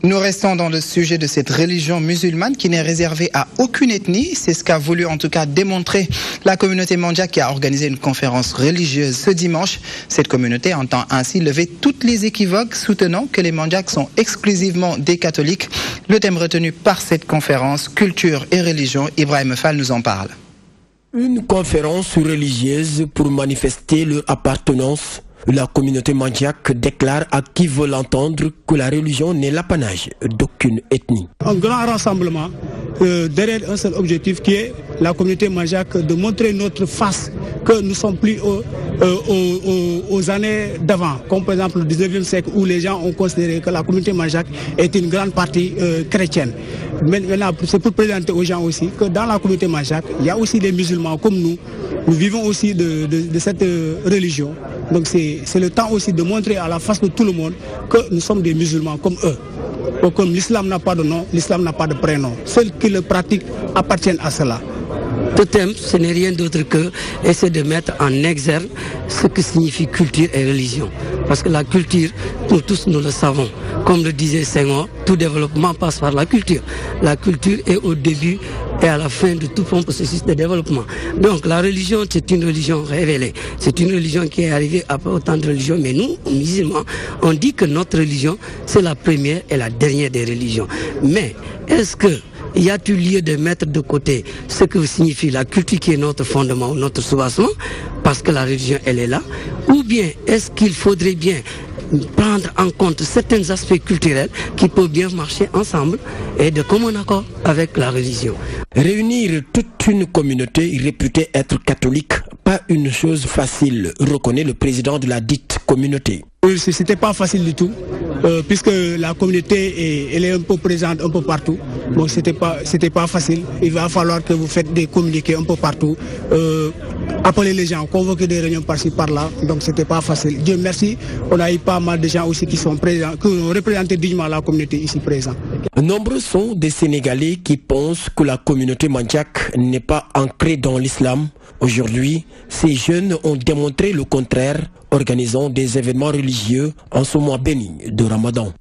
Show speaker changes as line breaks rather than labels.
Nous restons dans le sujet de cette religion musulmane qui n'est réservée à aucune ethnie. C'est ce qu'a voulu en tout cas démontrer la communauté Mandjak qui a organisé une conférence religieuse ce dimanche. Cette communauté entend ainsi lever toutes les équivoques soutenant que les Mandjak sont exclusivement des catholiques. Le thème retenu par cette conférence, culture et religion, Ibrahim Fall nous en parle.
Une conférence religieuse pour manifester leur appartenance. La communauté Mandjak déclare à qui veut l'entendre que la religion n'est l'apanage d'aucune ethnie.
Un grand rassemblement derrière un seul objectif qui est la communauté Mandjak de montrer notre face, que nous ne sommes plus aux années d'avant, comme par exemple le 19e siècle où les gens ont considéré que la communauté Mandjak est une grande partie chrétienne. Maintenant, c'est pour présenter aux gens aussi que dans la communauté Mandjak, il y a aussi des musulmans comme nous. Nous vivons aussi de cette religion. Donc c'est le temps aussi de montrer à la face de tout le monde que nous sommes des musulmans comme eux. Donc, comme l'islam n'a pas de nom, l'islam n'a pas de prénom. Ceux qui le pratiquent appartiennent à cela.
Ce thème, ce n'est rien d'autre que essayer de mettre en exergue ce que signifie culture et religion. Parce que la culture, nous tous nous le savons. Comme le disait Senghor, tout développement passe par la culture. La culture est au début et à la fin de tout processus de développement. Donc la religion, c'est une religion révélée. C'est une religion qui est arrivée après autant de religions. Mais nous, musulmans, on dit que notre religion, c'est la première et la dernière des religions. Mais est-ce que y a-t-il lieu de mettre de côté ce que signifie la culture qui est notre fondement, notre soubassement, parce que la religion, elle est là? Ou bien est-ce qu'il faudrait bien prendre en compte certains aspects culturels qui peuvent bien marcher ensemble et de commun accord avec la religion?
Réunir toute une communauté réputée être catholique, pas une chose facile, reconnaît le président de la dite communauté.
C'était pas facile du tout, puisque la communauté elle est un peu présente un peu partout. Bon, c'était pas facile. Il va falloir que vous faites des communiqués un peu partout, appeler les gens, convoquer des réunions par-ci par-là. Donc c'était pas facile. Dieu merci, on a eu pas mal de gens aussi qui sont présents, qui ont représenté dignement la communauté ici présente.
Nombreux sont des Sénégalais qui pensent que la communauté Mandjak n'est pas ancrée dans l'islam. Aujourd'hui, ces jeunes ont démontré le contraire, organisant des événements religieux en ce mois béni de Ramadan.